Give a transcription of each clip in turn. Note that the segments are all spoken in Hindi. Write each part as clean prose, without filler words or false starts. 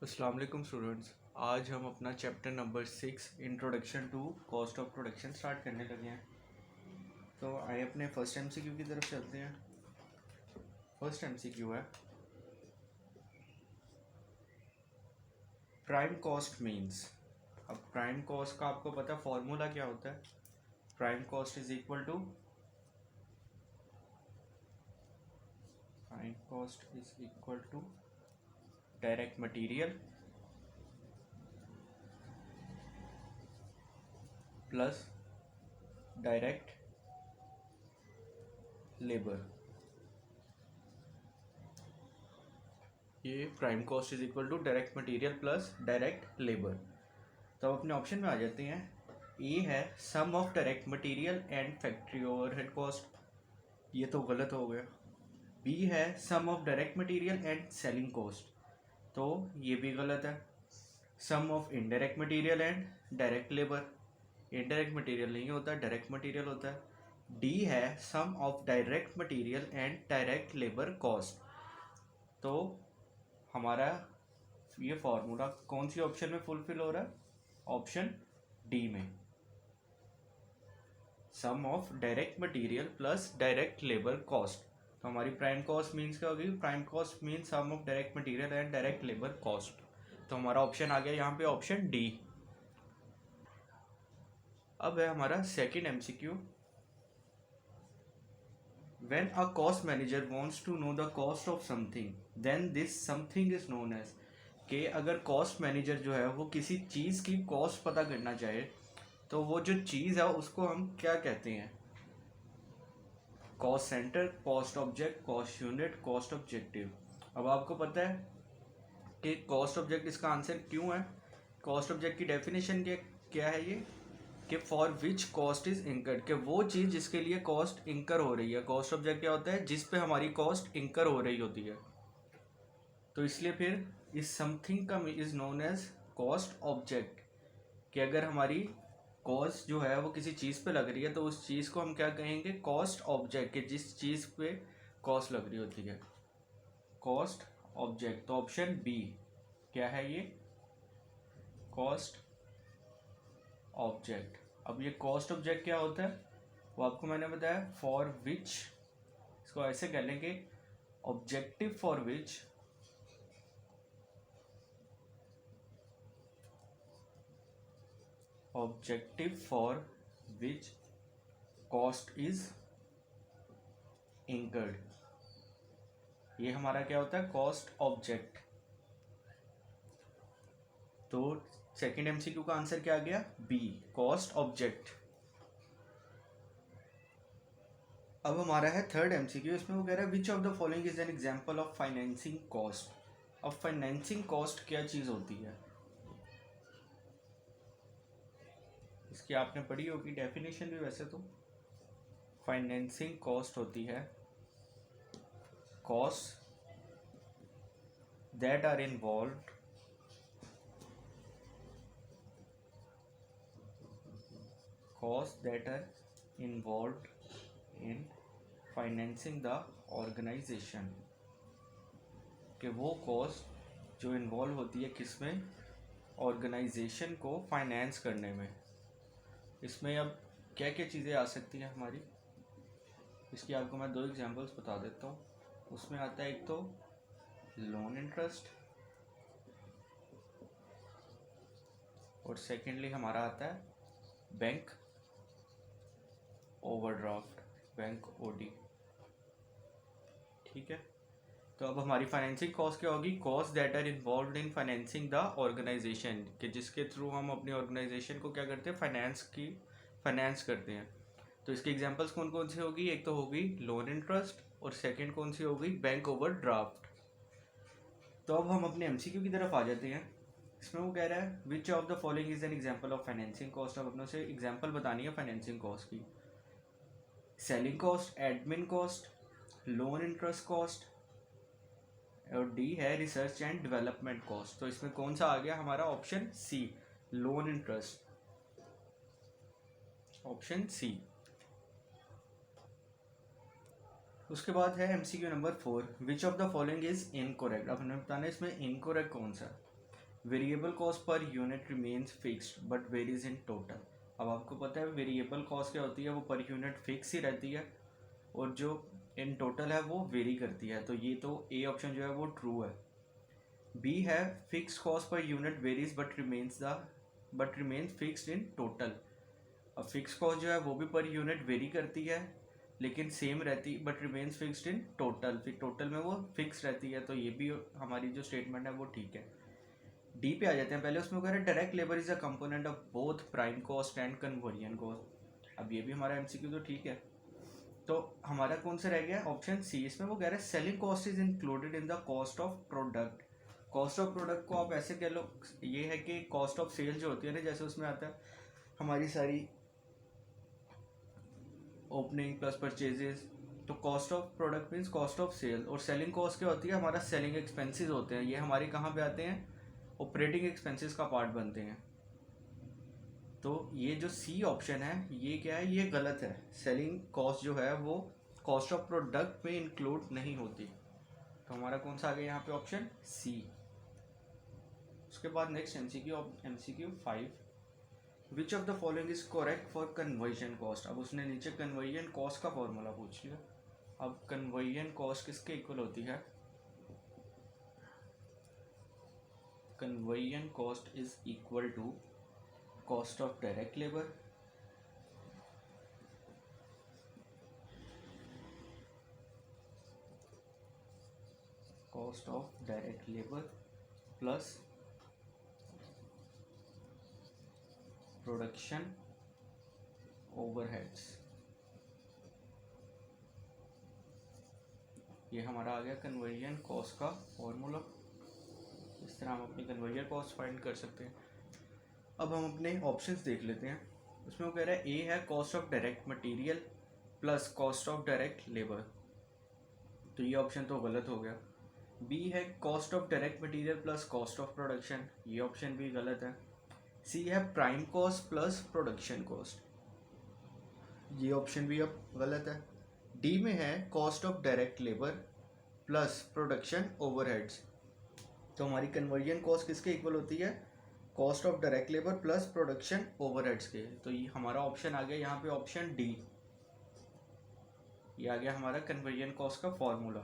अस्सलाम वालेकुम स्टूडेंट्स। आज हम अपना chapter number 6 introduction to cost of production start करने लगे हैं। तो आइए अपने फर्स्ट एमसीक्यू की तरफ चलते हैं। फर्स्ट एमसीक्यू है प्राइम कॉस्ट मीन्स। अब प्राइम कॉस्ट का आपको पता है फॉर्मूला क्या होता है। Prime cost is equal to direct material plus direct labour. ये prime cost is equal to direct material plus direct labour. तो अब अपने ऑप्शन में आ जाते हैं। ए है sum of direct material and factory overhead cost, ये तो गलत हो गया। बी है sum of direct material and selling cost, तो ये भी गलत है। Sum of indirect material and direct labour, indirect material नहीं होता, डायरेक्ट मटेरियल होता है। डी है sum of direct material and direct labour cost, तो हमारा ये फॉर्मूला कौन सी ऑप्शन में फुलफिल हो रहा है? ऑप्शन डी में, sum of direct material plus direct labour cost. तो हमारी प्राइम कॉस्ट मीन्स क्या होगी? Prime cost means sum of direct material and direct labour cost. तो हमारा ऑप्शन आ गया यहाँ पे ऑप्शन डी। अब है हमारा second MCQ. When a cost manager wants to know the cost of something then this something is known as. कि अगर कॉस्ट मैनेजर जो है वो किसी चीज़ की कॉस्ट पता करना चाहे तो वो जो चीज़ है उसको हम क्या कहते हैं? Cost centre, cost object, cost unit, cost objective. अब आपको पता है कि कॉस्ट ऑब्जेक्ट इसका आंसर क्यों है। कॉस्ट ऑब्जेक्ट की डेफिनेशन क्या है ये? कि for which cost is incurred, कि वो चीज़ जिसके लिए कॉस्ट इंकर हो रही है। कॉस्ट ऑब्जेक्ट क्या होता है? जिस पे हमारी कॉस्ट इंकर हो रही होती है। तो इसलिए फिर इस समथिंग का is known as cost object. कि अगर हमारी कॉस्ट जो है वो किसी चीज़ पे लग रही है तो उस चीज़ को हम क्या कहेंगे? कॉस्ट ऑब्जेक्ट, के जिस चीज़ पे कॉस्ट लग रही होती है, कॉस्ट ऑब्जेक्ट। तो ऑप्शन बी क्या है ये? Cost object. अब ये कॉस्ट ऑब्जेक्ट क्या होता है वो आपको मैंने बताया, फॉर विच, इसको ऐसे कह लेंगे, objective for which cost is incurred. ये हमारा क्या होता है? Cost object. तो सेकंड एमसीक्यू का आंसर क्या आ गया? B, cost object. अब हमारा है थर्ड एमसीक्यू। इसमें वो कह रहा है which of the following is an example of financing cost. अब फाइनेंसिंग कॉस्ट क्या चीज़ होती है? इसकी आपने पढ़ी होगी डेफिनेशन भी। वैसे तो फाइनेंसिंग कॉस्ट होती है cost that are involved in financing the organisation. कि वो कॉस्ट जो इन्वॉल्व होती है किसमें? ऑर्गेनाइजेशन को फाइनेंस करने में। इसमें अब क्या क्या चीज़ें आ सकती हैं हमारी, इसकी आपको मैं दो एग्जांपल्स बता देता हूँ। उसमें आता है एक तो लोन इंटरेस्ट, और सेकेंडली हमारा आता है बैंक ओवरड्राफ्ट, बैंक ओडी। ठीक है। तो अब हमारी फाइनेंसिंग कॉस्ट क्या होगी? Cost that are involved in financing the organisation, कि जिसके थ्रू हम अपनी ऑर्गेनाइजेशन को क्या करते हैं? फाइनेंस करते हैं। तो इसके एग्जांपल्स कौन कौन सी होगी? एक तो होगी लोन इंटरेस्ट, और सेकंड कौन सी होगी? Bank overdraft. तो अब हम अपने एमसीक्यू की तरफ आ जाते हैं। इसमें वो कह रहा है which of the following is an example of financing cost. अब अपनों से एग्जांपल बतानी है फाइनेंसिंग कॉस्ट की। Selling cost, admin cost, loan interest cost, और डी है रिसर्च एंड डेवलपमेंट कॉस्ट। तो इसमें कौन सा आ गया हमारा? Option C, loan interest, option C. उसके बाद है MCQ number 4, which of the following is incorrect. अब हमें बताना है इसमें इनकोरेक्ट कौन सा है। Variable cost per unit remains fixed but varies in total. अब आपको पता है वेरिएबल कॉस्ट क्या होती है, वो पर यूनिट फिक्स ही रहती है और जो इन टोटल है वो वेरी करती है। तो ये तो ए ऑप्शन जो है वो ट्रू है। बी है fix cost per unit varies but remains fixed in total. अब फिक्स कॉस्ट जो है वो भी पर यूनिट वेरी करती है लेकिन सेम रहती, but remains fixed in total, फिर टोटल में वो फिक्स रहती है। तो ये भी हमारी जो स्टेटमेंट है वो ठीक है। डी पे आ जाते हैं। पहले उसमें कह रहे हैं direct labour is a component of both prime cost and conversion cost. अब ये भी हमारा एमसीक्यू तो ठीक है। तो हमारा कौन सा रह गया, ऑप्शन सी। इसमें वो कह रहे हैं selling cost is included in the cost of product. Cost of product को आप ऐसे कह लो, ये है कि कॉस्ट ऑफ सेल जो होती है ना, जैसे उसमें आता है हमारी सारी ओपनिंग प्लस परचेजेस, तो cost of product means cost of sale. और सेलिंग कॉस्ट क्या होती है, हमारा सेलिंग एक्सपेंसेस होते हैं। ये हमारे कहाँ पे आते हैं, ऑपरेटिंग एक्सपेंसेस का पार्ट बनते हैं। तो ये जो सी ऑप्शन है ये क्या है, ये गलत है। सेलिंग कॉस्ट जो है वो कॉस्ट ऑफ प्रोडक्ट में इंक्लूड नहीं होती। तो हमारा कौन सा आ गया यहाँ पे, ऑप्शन सी। उसके बाद next MCQ 5, which of the following is correct for conversion cost. अब उसने नीचे कन्वर्जन कॉस्ट का फॉर्मूला पूछ लिया। अब कन्वर्जन कॉस्ट किसके इक्वल होती है, conversion cost is equal to cost of direct labour plus production overheads. ये हमारा आ गया कन्वर्जन कॉस्ट का फॉर्मूला। इस तरह हम अपनी कन्वर्जन कॉस्ट फाइंड कर सकते हैं। अब हम अपने ऑप्शंस देख लेते हैं। उसमें वो कह रहा है ए है cost of direct material plus cost of direct labour, तो ये ऑप्शन तो गलत हो गया। बी है cost of direct material plus cost of production, ये ऑप्शन भी गलत है। सी है prime cost plus production cost, ये ऑप्शन भी अब गलत है। डी में है cost of direct labour plus production overheads. तो हमारी कन्वर्जन कॉस्ट किसके इक्वल होती है, cost of direct labour plus production overheads के। तो ये हमारा ऑप्शन आ गया यहाँ पे ऑप्शन डी। ये आ गया हमारा कन्वर्जन कॉस्ट का फॉर्मूला।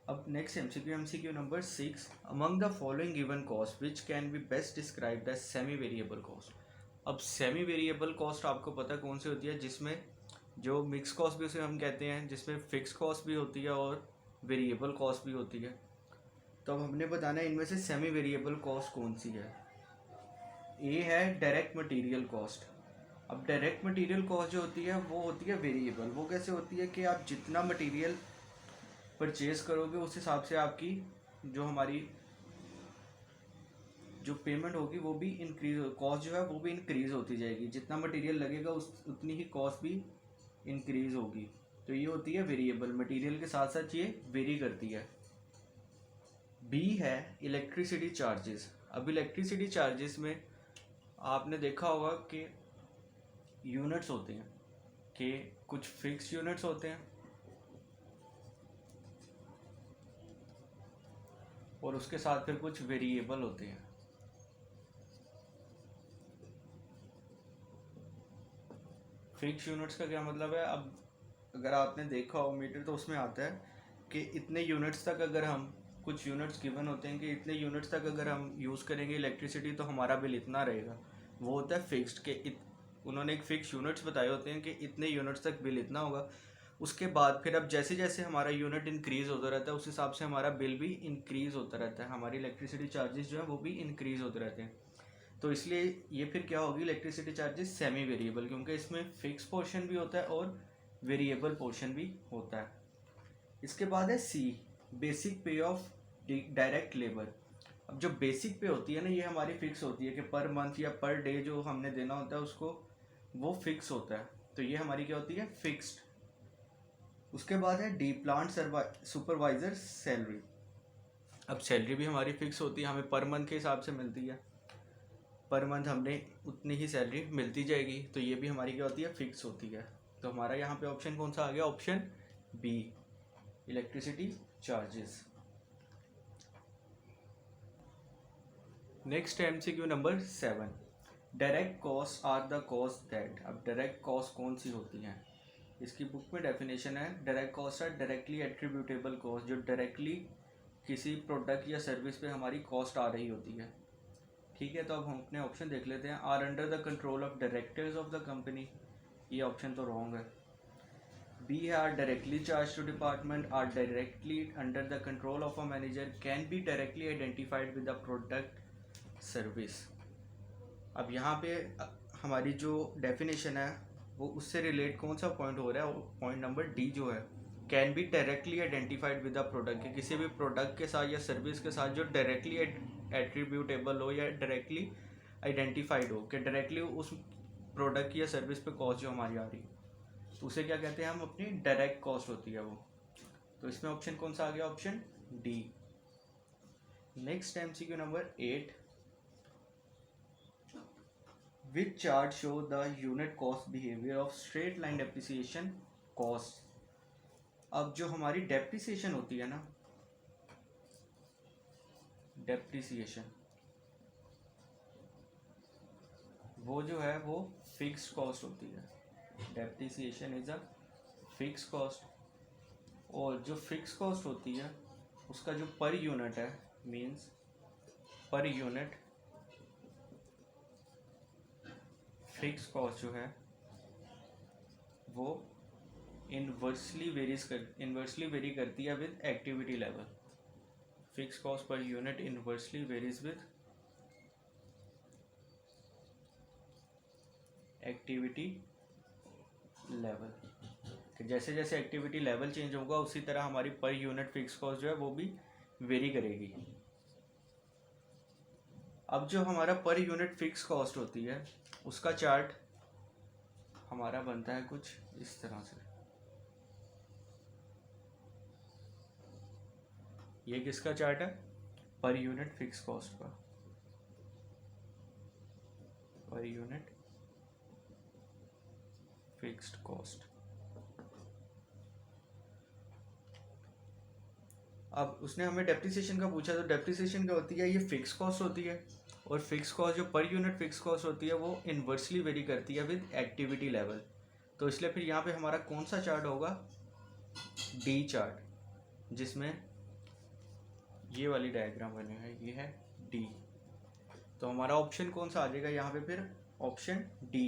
अब next MCQ number 6, among the following given cost which can be best described as semi variable cost. अब सेमी वेरिएबल कॉस्ट आपको पता कौन सी होती है, जिसमें जो मिक्स कॉस्ट भी उसे हम कहते हैं, जिसमें फिक्स कॉस्ट भी होती है और वेरिएबल कॉस्ट भी होती है। तो अब हमने बताना है इनमें से सेमी वेरिएबल कॉस्ट कौन सी है। ए है डायरेक्ट मटेरियल कॉस्ट। अब डायरेक्ट मटेरियल कॉस्ट जो होती है वो होती है वेरिएबल। वो कैसे होती है कि आप जितना मटेरियल परचेज करोगे उस हिसाब से आपकी जो हमारी जो पेमेंट होगी वो भी इंक्रीज, कॉस्ट जो है वो भी इंक्रीज होती जाएगी। जितना मटेरियल लगेगा उतनी ही कॉस्ट भी इंक्रीज होगी। तो ये होती है वेरिएबल, मटेरियल के साथ साथ ये वेरी करती है। बी है इलेक्ट्रिसिटी चार्जेस। अब इलेक्ट्रिसिटी चार्जेस में आपने देखा होगा कि यूनिट्स होते हैं, कि कुछ फिक्स यूनिट्स होते हैं और उसके साथ फिर कुछ वेरिएबल होते हैं। फिक्स यूनिट्स का क्या मतलब है, अब अगर आपने देखा हो मीटर तो उसमें आता है कि इतने यूनिट्स तक अगर हम, कुछ यूनिट्स गिवन होते हैं कि इतने यूनिट्स तक अगर हम यूज़ करेंगे इलेक्ट्रिसिटी तो हमारा बिल इतना रहेगा। वो होता है फिक्स्ड, के उन्होंने एक फिक्स यूनिट्स बताए होते हैं कि इतने यूनिट्स तक बिल इतना होगा। उसके बाद फिर अब जैसे जैसे हमारा यूनिट इंक्रीज़ होता रहता है उस हिसाब से हमारा बिल भी इंक्रीज़ होता रहता है, हमारी इलेक्ट्रिसिटी चार्जेस जो है वो भी इंक्रीज़ होते रहते हैं। तो इसलिए ये फिर क्या होगी, इलेक्ट्रिसिटी चार्जेस सेमी वेरिएबल, क्योंकि इसमें फिक्स पोर्शन भी होता है और वेरिएबल पोर्शन भी होता है। इसके बाद है सी, बेसिक पे ऑफ डायरेक्ट लेबर। अब जो बेसिक पे होती है ना ये हमारी फिक्स होती है कि पर मंथ या पर डे जो हमने देना होता है उसको वो फिक्स होता है। तो ये हमारी क्या होती है, फिक्स्ड। उसके बाद है डी, प्लांट सुपरवाइजर सैलरी। अब सैलरी भी हमारी फिक्स होती है, हमें पर मंथ के हिसाब से मिलती है, पर मंथ हमने उतनी ही सैलरी मिलती जाएगी। तो ये भी हमारी क्या होती है, फिक्स होती है। तो हमारा यहाँ पे ऑप्शन कौन सा आ गया, option B, electricity charges. Next MCQ number 7, direct cost are the cost that. अब डायरेक्ट कॉस्ट कौन सी होती हैं, इसकी बुक में डेफिनेशन है, direct cost are directly attributable cost, जो डायरेक्टली किसी प्रोडक्ट या सर्विस पे हमारी कॉस्ट आ रही होती है। ठीक है, तो अब हम अपने ऑप्शन देख लेते हैं। Are under the control of directors of the company, ये ऑप्शन तो रॉन्ग है। बी है are directly charged to department, are directly under the control of a manager, can be directly identified with the product service. अब यहाँ पे हमारी जो डेफिनेशन है वो उससे रिलेट कौन सा पॉइंट हो रहा है, पॉइंट नंबर डी जो है, can be directly identified with the product, के किसी भी प्रोडक्ट के साथ या सर्विस के साथ जो डायरेक्टली एट्रीब्यूटेबल हो या डायरेक्टली आइडेंटिफाइड हो, कि डायरेक्टली उस प्रोडक्ट या सर्विस पे कॉस्ट जो हमारी आ रही, तो उसे क्या कहते हैं हम, अपनी डायरेक्ट कॉस्ट होती है वो। तो इसमें ऑप्शन कौन सा आ गया, option D. Next MCQ number 8, which chart show the unit cost behavior of straight line depreciation cost। अब जो हमारी डेप्रिसिएशन होती है ना, डेप्रिसिएशन वो जो है वो फिक्स्ड कॉस्ट होती है। Depreciation is a fix cost, और जो फिक्स कॉस्ट होती है उसका जो पर यूनिट है, means per unit fix cost जो है वो इन्वर्सली वेरी करती है with activity level. Fix cost per unit inversely varies with activity level. जैसे जैसे एक्टिविटी लेवल चेंज होगा उसी तरह हमारी पर यूनिट फिक्स कॉस्ट जो है वो भी वेरी करेगी। अब जो हमारा पर यूनिट फिक्स कॉस्ट होती है उसका चार्ट हमारा बनता है कुछ इस तरह से। ये किसका चार्ट है, पर यूनिट फिक्स कॉस्ट का, पर यूनिट फिक्स्ड कॉस्ट। अब उसने हमें डेप्रिसिएशन का पूछा, तो डेप्रिसिएशन क्या होती है, ये फिक्स कॉस्ट होती है, और फिक्स कॉस्ट जो पर यूनिट फिक्स कॉस्ट होती है वो इन्वर्सली वेरी करती है विद एक्टिविटी लेवल। तो इसलिए फिर यहाँ पे हमारा कौन सा चार्ट होगा, डी चार्ट, जिसमें ये वाली डायग्राम बनी है, ये है डी। तो हमारा ऑप्शन कौन सा आ जाएगा यहाँ पे फिर, ऑप्शन डी।